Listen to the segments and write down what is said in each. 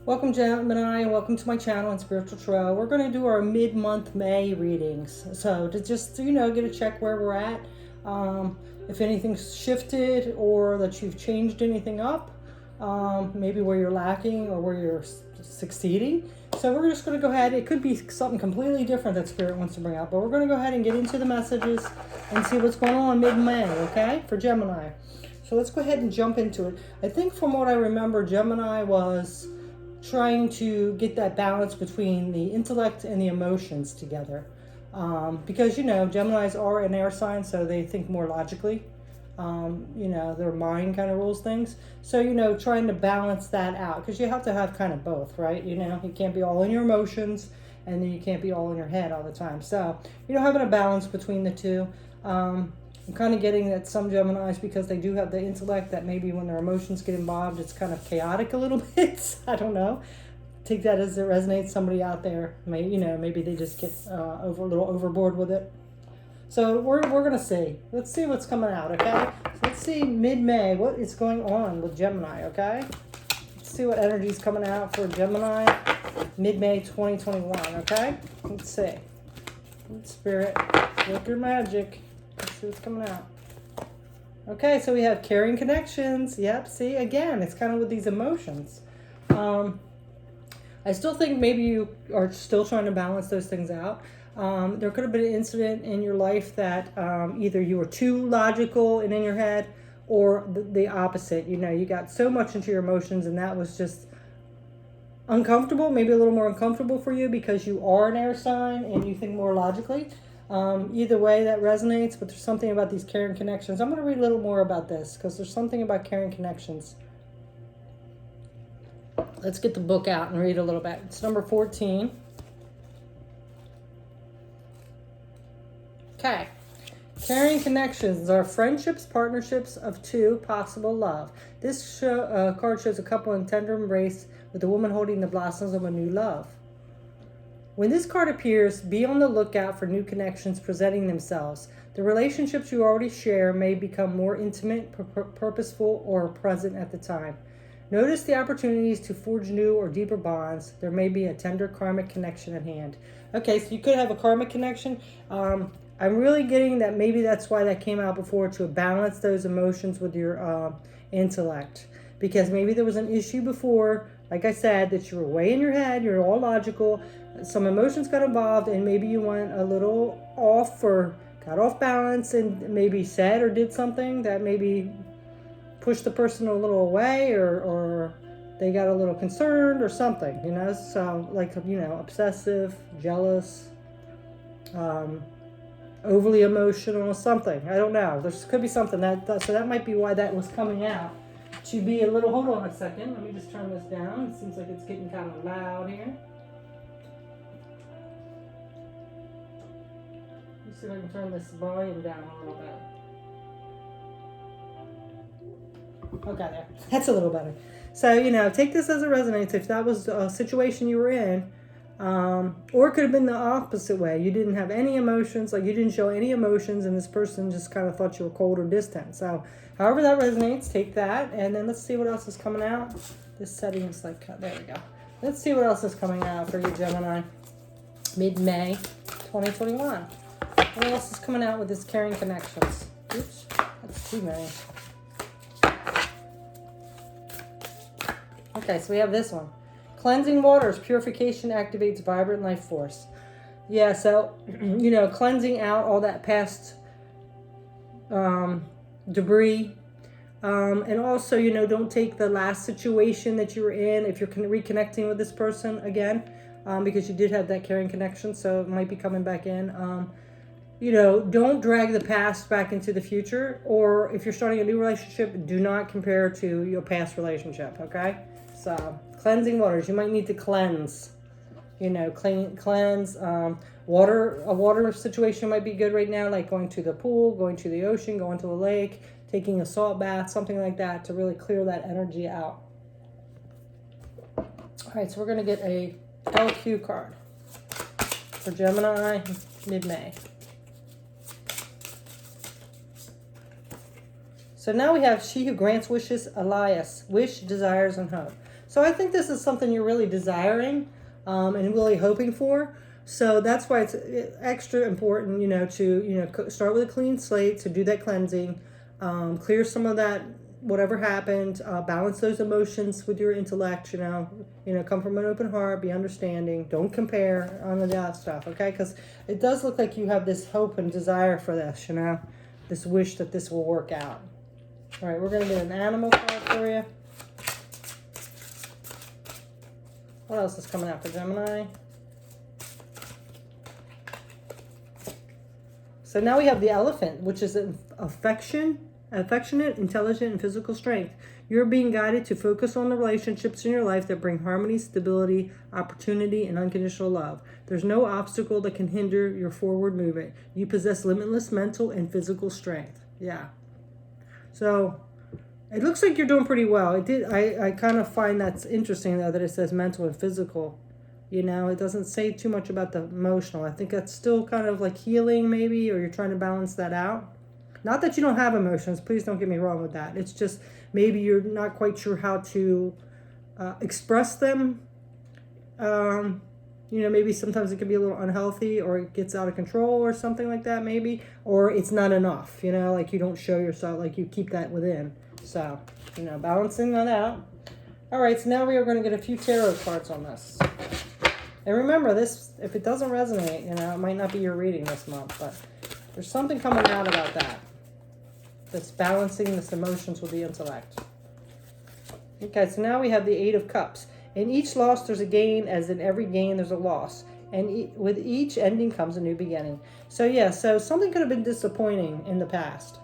Welcome, Gemini, and welcome to my channel on Spiritual Tarot. We're going to do our mid-month May readings. So to just, get a check where we're at, if anything's shifted or that you've changed anything up, maybe where you're lacking or where you're succeeding. So we're just going to go ahead. It could be something completely different that Spirit wants to bring up, but we're going to go ahead and get into the messages and see what's going on mid-May, okay, for Gemini. So let's go ahead and jump into it. I think from what I remember, Gemini was trying to get that balance between the intellect and the emotions together. Because, Geminis are an air sign, so they think more logically. Their mind kind of rules things. So, trying to balance that out, because you have to have kind of both, right? You can't be all in your emotions, and then you can't be all in your head all the time. So, having a balance between the two. I'm kind of getting that some Geminis, because they do have the intellect, that maybe when their emotions get involved, it's kind of chaotic a little bit. I don't know. Take that as it resonates. Somebody out there, maybe they just get a little overboard with it. So we're going to see. Let's see what's coming out, okay? So let's see mid-May, what is going on with Gemini, okay? Let's see what energy is coming out for Gemini mid-May 2021, okay? Let's see. Spirit, work your magic. Let's see what's coming out. Okay, so we have caring connections. Yep, see, again, it's kind of with these emotions. I still think maybe you are still trying to balance those things out. There could have been an incident in your life that either you were too logical and in your head, or the opposite. You got so much into your emotions, and that was just uncomfortable, maybe a little more uncomfortable for you because you are an air sign and you think more logically. Either way, that resonates, but there's something about these caring connections. I'm going to read a little more about this because there's something about caring connections. Let's get the book out and read a little bit. It's number 14. Okay. Caring connections are friendships, partnerships of two, possible love. This card shows a couple in tender embrace with a woman holding the blossoms of a new love. When this card appears, be on the lookout for new connections presenting themselves. The relationships you already share may become more intimate, purposeful, or present at the time. Notice the opportunities to forge new or deeper bonds. There may be a tender karmic connection at hand. Okay, so you could have a karmic connection. I'm really getting that maybe that's why that came out before, to balance those emotions with your intellect. Because maybe there was an issue before, like I said, that you were way in your head, you're all logical, some emotions got involved, and maybe you went a little off or got off balance and maybe said or did something that maybe pushed the person a little away, or they got a little concerned or something, so like, obsessive, jealous, overly emotional, something. I don't know. There could be something so that might be why that was coming out. To be a little, hold on a second. Let me just turn this down. It seems like it's getting kind of loud here. Let's see if I can turn this volume down a little bit. Okay, there. That's a little better. So, take this as it resonates. If that was a situation you were in, or it could have been the opposite way. You didn't have any emotions, like you didn't show any emotions, and this person just kind of thought you were cold or distant. So, however that resonates, take that, and then let's see what else is coming out. This setting is like, there we go. Let's see what else is coming out for you, Gemini. Mid-May 2021. What else is coming out with this caring connections? Oops, that's too many. Okay, so we have this one. Cleansing waters, purification activates vibrant life force. Yeah, so, cleansing out all that past debris. And also, don't take the last situation that you were in if you're reconnecting with this person again, because you did have that caring connection, so it might be coming back in. Don't drag the past back into the future, or if you're starting a new relationship, do not compare to your past relationship, okay? So, cleansing waters, you might need to cleanse, cleanse. A water situation might be good right now, like going to the pool, going to the ocean, going to a lake, taking a salt bath, something like that, to really clear that energy out. All right, so we're going to get a LQ card for Gemini mid-May. So now we have She Who Grants Wishes, Elias, Wish, Desires, and Hope. So I think this is something you're really desiring and really hoping for. So that's why it's extra important, to start with a clean slate, to do that cleansing, clear some of that, whatever happened, balance those emotions with your intellect, come from an open heart, be understanding, don't compare, on the that stuff, okay? Because it does look like you have this hope and desire for this, this wish that this will work out. All right, we're going to get an animal card for you. What else is coming out for Gemini? So now we have the elephant, which is affectionate, intelligent, and physical strength. You're being guided to focus on the relationships in your life that bring harmony, stability, opportunity, and unconditional love. There's no obstacle that can hinder your forward movement. You possess limitless mental and physical strength. Yeah. So it looks like you're doing pretty well. I kind of find that's interesting, though, that it says mental and physical. It doesn't say too much about the emotional. I think that's still kind of like healing, maybe, or you're trying to balance that out. Not that you don't have emotions. Please don't get me wrong with that. It's just maybe you're not quite sure how to express them. Maybe sometimes it can be a little unhealthy, or it gets out of control or something like that, maybe. Or it's not enough, like you don't show yourself, like you keep that within. So, balancing that out. All right, so now we are going to get a few tarot cards on this. And remember, this, if it doesn't resonate, it might not be your reading this month, but there's something coming out about that. That's balancing this emotions with the intellect. Okay, so now we have the Eight of Cups. In each loss, there's a gain, as in every gain, there's a loss. And with each ending comes a new beginning. So yeah, so something could have been disappointing in the past.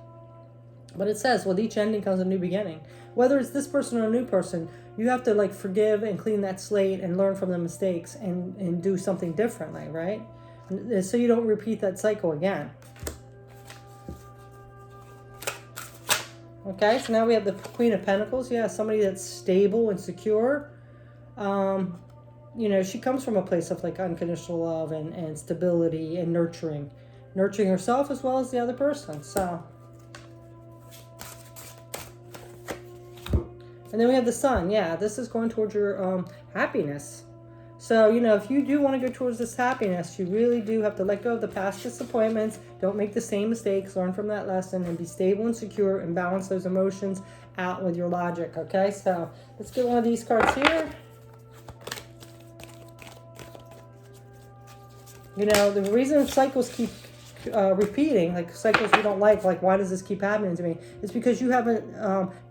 But it says, with each ending comes a new beginning. Whether it's this person or a new person, you have to forgive and clean that slate and learn from the mistakes and do something differently, right? So you don't repeat that cycle again. Okay, so now we have the Queen of Pentacles. Yeah, somebody that's stable and secure. She comes from a place of unconditional love and stability and nurturing herself as well as the other person. So, and then we have the Sun. Yeah, this is going towards your happiness. So, if you do want to go towards this happiness, you really do have to let go of the past disappointments. Don't make the same mistakes. Learn from that lesson and be stable and secure and balance those emotions out with your logic. Okay, so let's get one of these cards here. The reason cycles keep repeating, cycles we don't like why does this keep happening to me, is because you haven't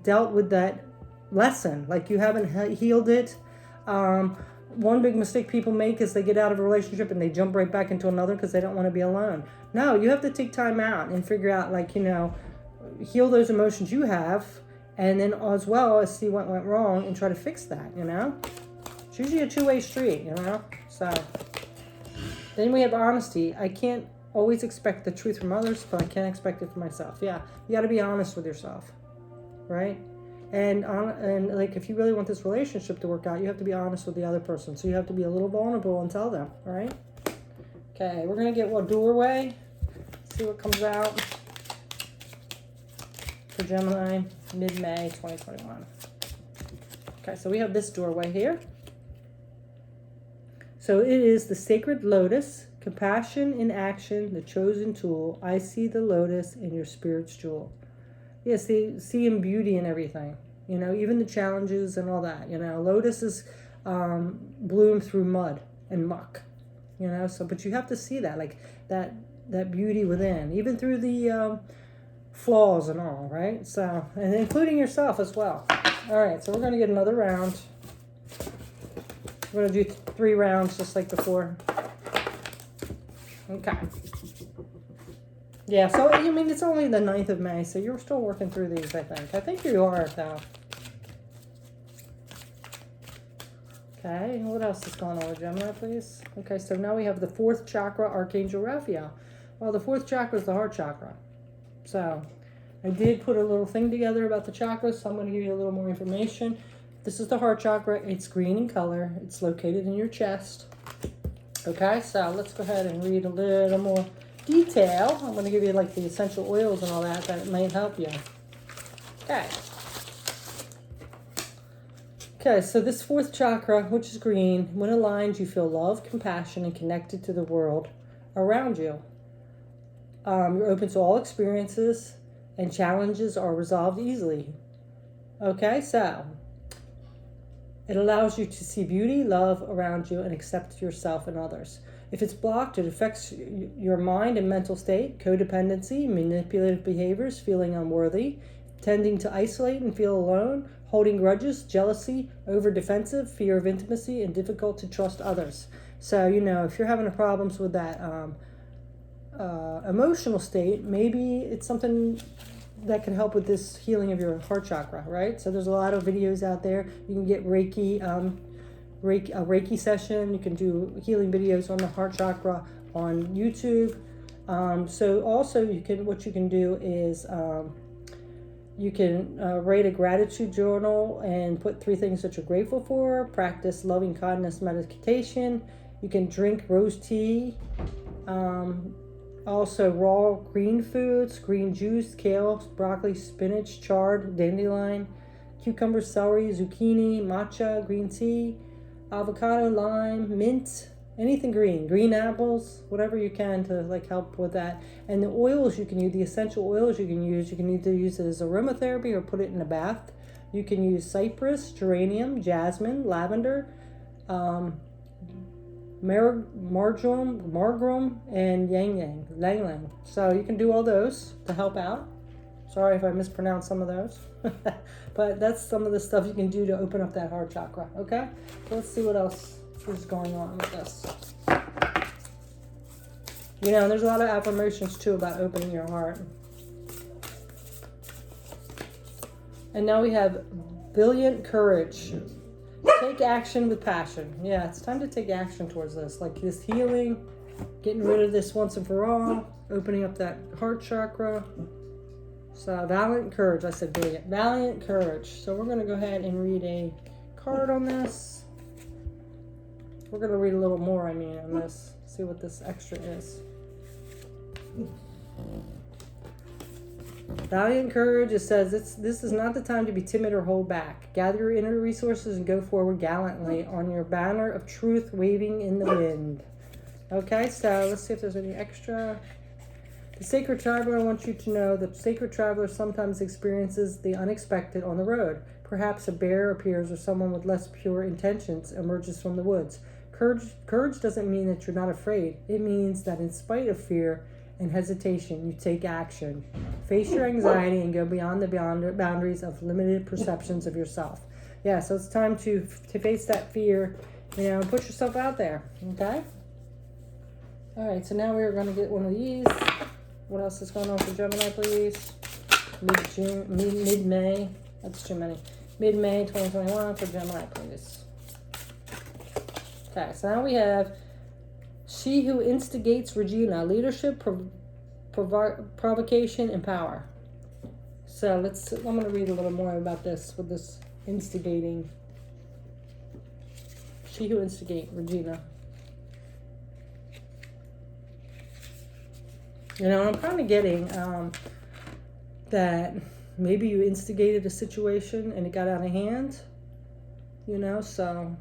dealt with that lesson. You haven't healed it. One big mistake people make is they get out of a relationship and they jump right back into another because they don't want to be alone. No, you have to take time out and figure out, heal those emotions you have, and then as well as see what went wrong and try to fix that, It's usually a two-way street, So then we have honesty. I can't always expect the truth from others, but I can expect it from myself. Yeah, you got to be honest with yourself, right? And if you really want this relationship to work out, you have to be honest with the other person. So you have to be a little vulnerable and tell them, all right? Okay, we're going to get doorway. See what comes out for Gemini, mid-May 2021. Okay, so we have this doorway here. So it is the sacred lotus, compassion in action, the chosen tool. I see the lotus in your spirit's jewel. Yes, seeing beauty in everything, even the challenges and all that, lotuses bloom through mud and muck, but you have to see that, that beauty within, even through the flaws and all, right? So, and including yourself as well. All right, so we're going to get another round. We're going to do 3 rounds just like before. Okay. Yeah, so, it's only the 9th of May, so you're still working through these, I think. I think you are, though. Okay, what else is going on with Gemini, please? Okay, so now we have the 4th chakra, Archangel Raphael. Well, the 4th chakra is the heart chakra. So, I did put a little thing together about the chakras, so I'm going to give you a little more information. This is the heart chakra. It's green in color. It's located in your chest. Okay, so let's go ahead and read a little more detail. I'm going to give you the essential oils and all that might help you. Okay. Okay, so this fourth chakra, which is green, when aligned, you feel love, compassion, and connected to the world around you. You're open to all experiences, and challenges are resolved easily. Okay, so it allows you to see beauty, love around you, and accept yourself and others. If it's blocked, it affects your mind and mental state, codependency, manipulative behaviors, feeling unworthy, tending to isolate and feel alone, holding grudges, jealousy, over-defensive, fear of intimacy, and difficult to trust others. So, if you're having problems with that emotional state, maybe it's something that can help with this healing of your heart chakra, right? So there's a lot of videos out there. You can get Reiki, a Reiki session. You can do healing videos on the heart chakra on YouTube. So also what you can do is you can write a gratitude journal and put 3 things that you're grateful for. Practice loving kindness meditation. You can drink rose tea. Also raw green foods, green juice, kale, broccoli, spinach, chard, dandelion, cucumber, celery, zucchini, matcha, green tea, avocado, lime, mint, anything green apples, whatever you can to help with that. And the oils you can use, the essential oils you can either use it as aromatherapy or put it in a bath. You can use cypress, geranium, jasmine, lavender, marjoram, and ylang ylang. So you can do all those to help out. Sorry if I mispronounced some of those. But that's some of the stuff you can do to open up that heart chakra, okay? So let's see what else is going on with this. There's a lot of affirmations too about opening your heart. And now we have brilliant courage. Take action with passion. Yeah, it's time to take action towards this. Like this healing, getting rid of this once and for all, opening up that heart chakra. So, valiant courage. I said brilliant. Valiant courage. So, we're going to go ahead and read a card on this. We're going to read a little more, on this. See what this extra is. Valiant courage, it says, this is not the time to be timid or hold back. Gather your inner resources and go forward gallantly on your banner of truth waving in the wind. Okay, so let's see if there's any extra. The Sacred Traveler wants you to know the Sacred Traveler sometimes experiences the unexpected on the road. Perhaps a bear appears or someone with less pure intentions emerges from the woods. Courage doesn't mean that you're not afraid. It means that in spite of fear and hesitation, you take action. Face your anxiety and go beyond the boundaries of limited perceptions of yourself. Yeah, so it's time to face that fear, put yourself out there, okay? All right, so now we're going to get one of these. What else is going on for Gemini, please? Mid May. That's too many. Mid May 2021 for Gemini, please. Okay, so now we have She Who Instigates Regina, leadership, provocation, and power. So I'm going to read a little more about this with this instigating. She Who Instigates Regina. I'm kind of getting that maybe you instigated a situation and it got out of hand, so.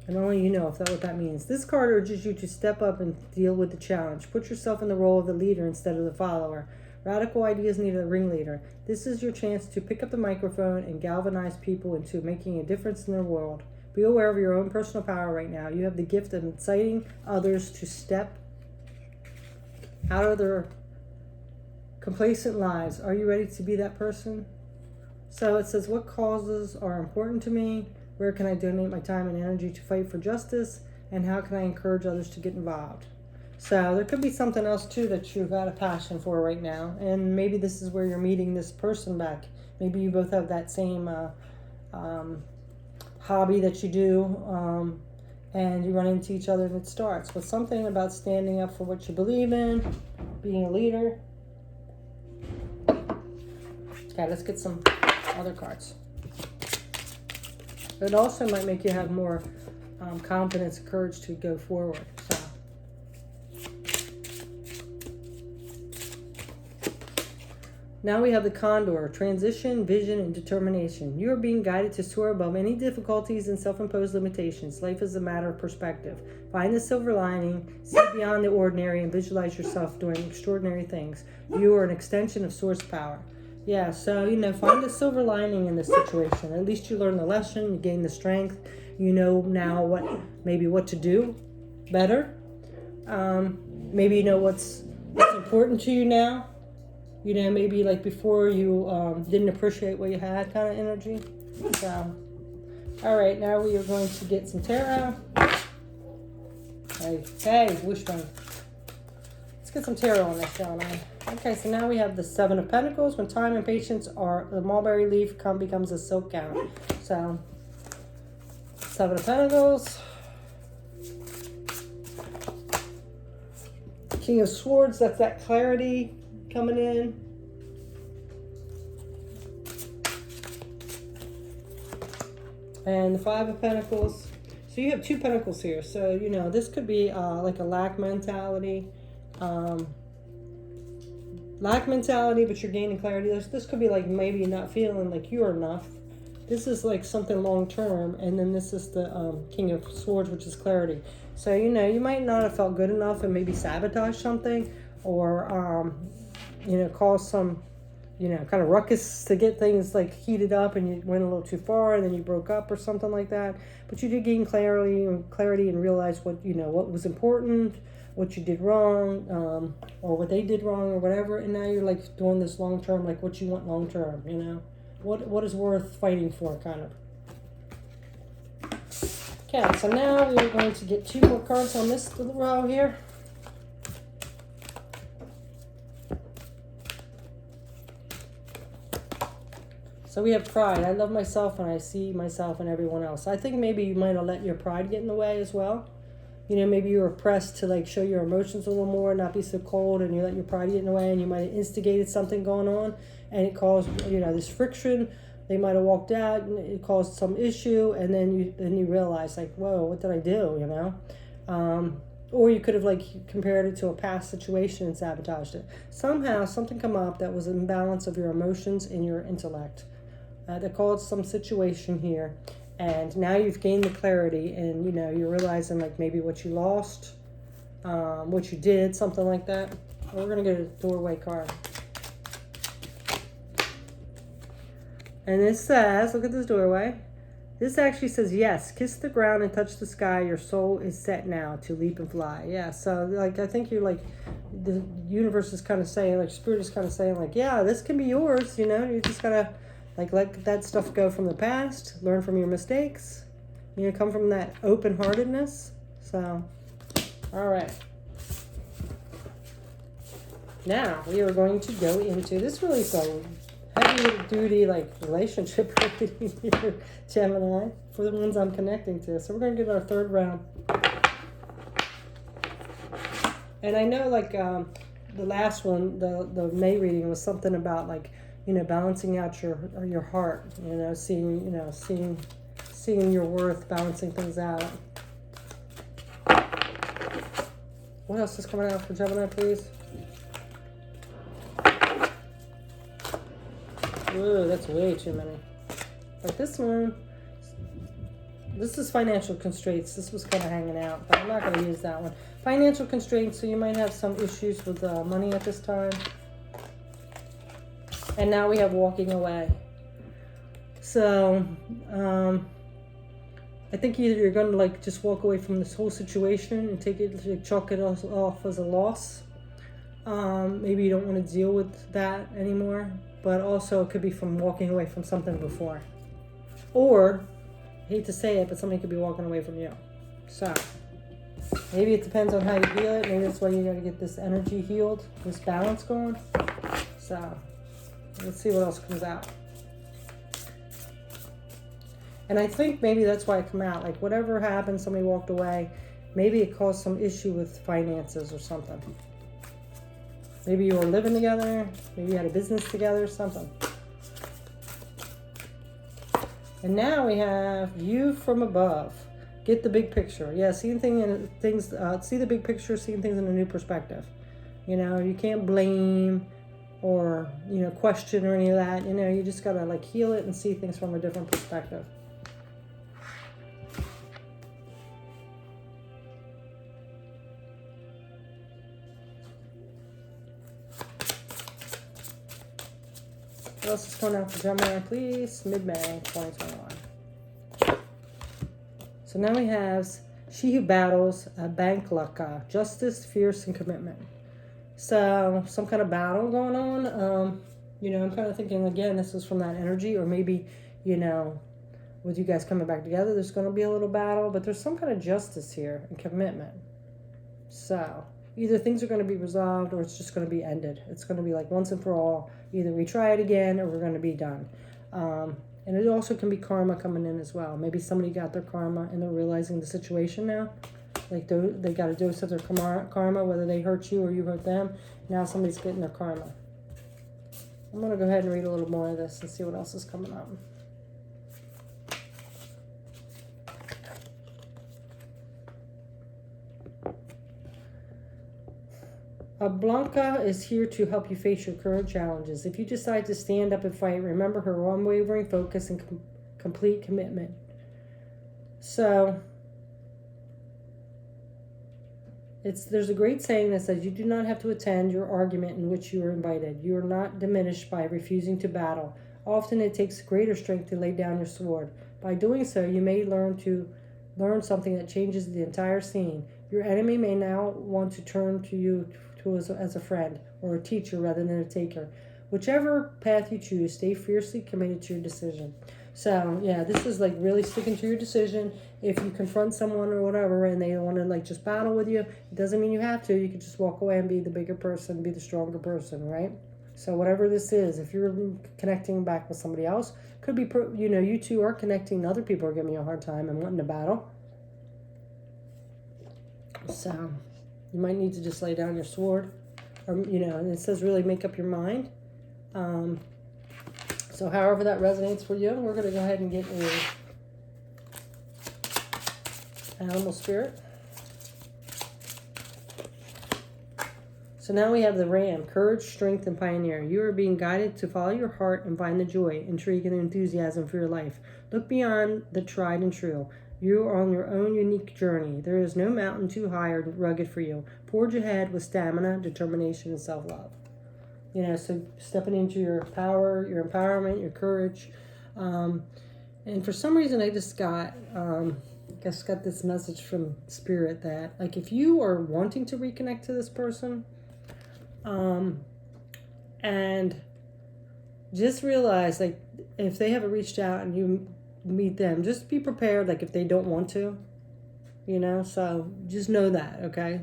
And only you know what that means. This card urges you to step up and deal with the challenge. Put yourself in the role of the leader instead of the follower. Radical ideas need a ringleader. This is your chance to pick up the microphone and galvanize people into making a difference in their world. Be aware of your own personal power right now. You have the gift of inciting others to step out of their complacent lives. Are you ready to be that person? So it says, what causes are important to me? Where can I donate my time and energy to fight for justice? And how can I encourage others to get involved? So there could be something else too that you've got a passion for right now. And maybe this is where you're meeting this person back. Maybe you both have that same hobby that you do, and you run into each other and it starts with something about standing up for what you believe in, being a leader. Okay, let's get some other cards. It also might make you have more confidence and courage to go forward. So, Now we have the Condor, transition, vision, and determination. You are being guided to soar above any difficulties and self-imposed limitations. Life is a matter of perspective. Find the silver lining, see beyond the ordinary, and visualize yourself doing extraordinary things. You are an extension of source power. Yeah, so, find the silver lining in this situation. At least you learn the lesson, you gain the strength. You know now what to do better. Maybe you know what's important to you now. Maybe like before you didn't appreciate what you had, kind of energy. So, all right, now we are going to get some tarot. Hey, wishbone. Let's get some tarot on this, shall I? Okay, so now we have the Seven of Pentacles. When time and patience are, the mulberry leaf becomes a silk gown. So, Seven of Pentacles. King of Swords, that's that clarity coming in. And the Five of Pentacles. So you have two pentacles here. So, this could be like a lack mentality. Lack mentality, but you're gaining clarity. This could be like maybe not feeling like you're enough. This is like something long term. And then this is the King of Swords, which is clarity. So, you might not have felt good enough and maybe sabotage something, or cause some, kind of ruckus to get things like heated up, and you went a little too far and then you broke up or something like that. But you did gain clarity and realize what was important, what you did wrong, or what they did wrong or whatever. And now you're like doing this long term, like what you want long term, what is worth fighting for, kind of. Okay, so now we're going to get two more cards on this little row here. So we have pride. I love myself and I see myself and everyone else. I think maybe you might have let your pride get in the way as well. Maybe you were pressed to like show your emotions a little more, not be so cold, and you let your pride get in the way, and you might have instigated something going on, and it caused, this friction. They might have walked out and it caused some issue, and then you realize like, whoa, what did I do, Or you could have like compared it to a past situation and sabotaged it. Somehow something come up that was an imbalance of your emotions and your intellect. That caused some situation here, and now you've gained the clarity, and you're realizing like maybe what you lost, what you did, something like that. We're gonna get a doorway card. And it says, look at this doorway. This actually says, yes, kiss the ground and touch the sky. Your soul is set now to leap and fly. Yeah, so like I think you're like, the universe is kind of saying, like spirit is kind of saying like, yeah, this can be yours, you just gotta like let that stuff go from the past, learn from your mistakes, come from that open-heartedness. So, all right. Now we are going to go into this really so heavy duty like relationship reading here, Gemini, for the ones I'm connecting to. So we're going to get our third round. And I know like the last one, the May reading was something about like, balancing out your heart, seeing your worth, balancing things out. What else is coming out for Gemini, please? Ooh, that's way too many. Like this one, this is financial constraints. This was kind of hanging out, but I'm not going to use that one. Financial constraints, so you might have some issues with money at this time. And now we have walking away. So, I think either you're going to like just walk away from this whole situation and take it, like, chalk it off as a loss. Maybe you don't want to deal with that anymore. But also it could be from walking away from something before. Or, I hate to say it, but somebody could be walking away from you. So, maybe it depends on how you feel it. Maybe that's why you got to get this energy healed, this balance going. So, let's see what else comes out. And I think maybe that's why it come out. Like whatever happened, somebody walked away. Maybe it caused some issue with finances or something. Maybe you were living together. Maybe you had a business together, something. And now we have view from above. Get the big picture. Yeah, seeing things, see the big picture, seeing things in a new perspective. You can't blame. or, you know, question or any of that. You know, you just got to like heal it and see things from a different perspective. What else is coming out for Gemini, please? Mid-May 2021. So now we have she who battles a banklaka, justice, fierce, and commitment. So some kind of battle going on. You know, I'm kind of thinking, again, this is from that energy, or maybe, you know, with you guys coming back together, there's going to be a little battle, but there's some kind of justice here and commitment. So either things are going to be resolved or it's just going to be ended. It's going to be like once and for all. Either we try it again or we're going to be done. And it also can be karma coming in as well. Maybe somebody got their karma and they're realizing the situation now. Like they got to do with their karma, whether they hurt you or you hurt them. Now somebody's getting their karma. I'm going to go ahead and read a little more of this and see what else is coming up. Blanca is here to help you face your current challenges. If you decide to stand up and fight, remember her unwavering focus and complete commitment. So, there's a great saying that says you do not have to attend your argument in which you are invited. You are not diminished by refusing to battle. Often it takes greater strength to lay down your sword. By doing so, you may learn something that changes the entire scene. Your enemy may now want to turn to you as a friend or a teacher rather than a taker. Whichever path you choose, stay fiercely committed to your decision. So yeah, this is like really sticking to your decision. If you confront someone or whatever and they want to like just battle with you, it doesn't mean you have to. You can just walk away and be the bigger person, be the stronger person, right? So whatever this is, if you're connecting back with somebody else, could be, you know, you two are connecting, other people are giving you a hard time and wanting to battle. So you might need to just lay down your sword, or, you know, and it says really make up your mind. So however that resonates for you, we're going to go ahead and get a animal spirit. So now we have the ram, courage, strength, and pioneer. You are being guided to follow your heart and find the joy, intrigue, and enthusiasm for your life. Look beyond the tried and true. You are on your own unique journey. There is no mountain too high or rugged for you. Forge ahead with stamina, determination, and self-love. You know, so stepping into your power, your empowerment, your courage. And for some reason, I just got this message from Spirit that, like, if you are wanting to reconnect to this person, and just realize, like, if they haven't reached out and you meet them, just be prepared, like, if they don't want to, you know, so just know that, okay?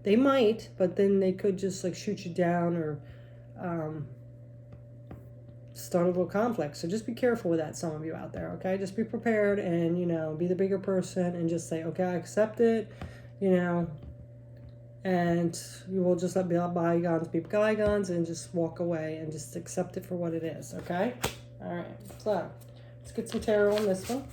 They might, but then they could just, like, shoot you down or start a little conflict. So just be careful with that, some of you out there, okay? Just be prepared and, you know, be the bigger person and just say, okay, I accept it, you know, and you will just let bygones be bygones and just walk away and just accept it for what it is, okay? All right, so let's get some tarot on this one.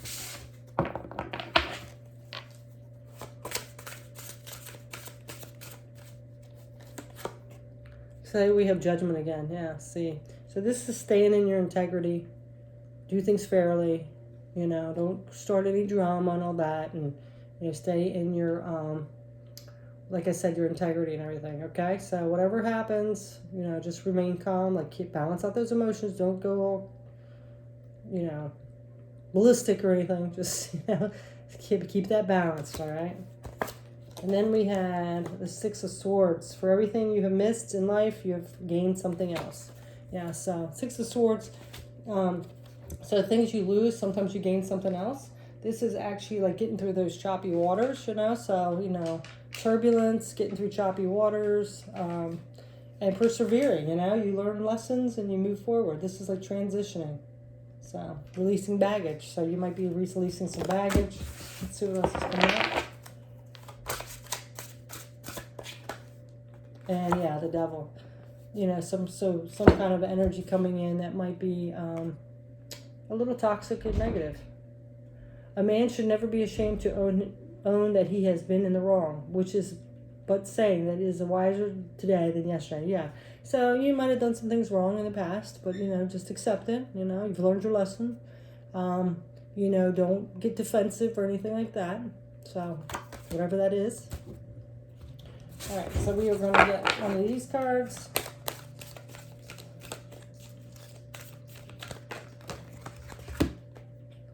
So we have judgment again. Yeah, see. So this is staying in your integrity. Do things fairly. You know, don't start any drama and all that. And, you know, stay in your, like I said, your integrity and everything. Okay? So whatever happens, you know, just remain calm. Like, balance out those emotions. Don't go all, you know, ballistic or anything. Just, you know, keep that balance, all right? And then we had the Six of Swords. For everything you have missed in life, you have gained something else. Yeah, so Six of Swords. So things you lose, sometimes you gain something else. This is actually like getting through those choppy waters, you know. So, you know, turbulence, getting through choppy waters, and persevering, you know. You learn lessons and you move forward. This is like transitioning. So, releasing baggage. So you might be releasing some baggage. Let's see what else is coming up. And yeah, the devil, you know, some kind of energy coming in that might be a little toxic and negative. A man should never be ashamed to own that he has been in the wrong, which is but saying that it is wiser today than yesterday. Yeah, So you might have done some things wrong in the past, but, you know, just accept it. You know, you've learned your lesson. You know, don't get defensive or anything like that. So whatever that is. All right, so we are going to get one of these cards.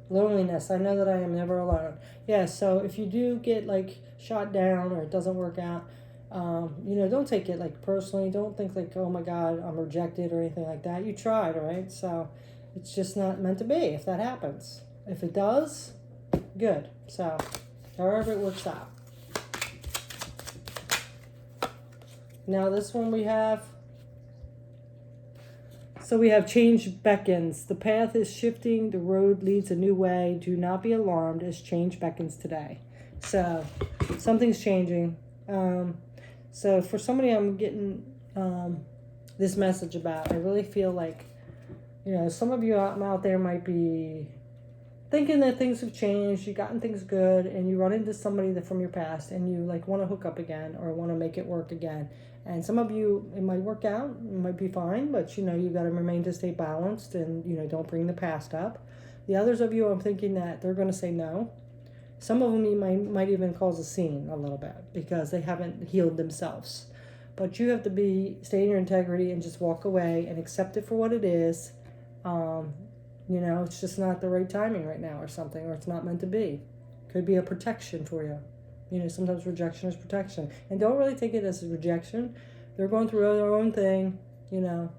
Loneliness. I know that I am never alone. Yeah, so if you do get like shot down or it doesn't work out, you know, don't take it like personally. Don't think like, oh my God, I'm rejected or anything like that. You tried, right? So it's just not meant to be if that happens. If it does, good. So however it works out. Now this one we have, so we have change beckons. The path is shifting. The road leads a new way. Do not be alarmed as change beckons today. So something's changing. So for somebody I'm getting this message about, I really feel like, you know, some of you out there might be thinking that things have changed, you've gotten things good, and you run into somebody that from your past and you like want to hook up again or want to make it work again. And some of you, it might work out, it might be fine, but you know, you got to remain to stay balanced and, you know, don't bring the past up. The others of you, I'm thinking that they're going to say no. Some of them you might even cause a scene a little bit because they haven't healed themselves. But you have to stay in your integrity and just walk away and accept it for what it is. You know, it's just not the right timing right now or something, or it's not meant to be. Could be a protection for you. You know, sometimes rejection is protection. And don't really take it as a rejection. They're going through their own thing, you know.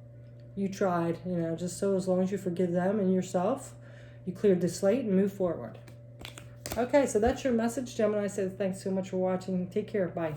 You tried, you know, just so as long as you forgive them and yourself, you cleared the slate and move forward. Okay, so that's your message, Gemini. I said thanks so much for watching. Take care. Bye.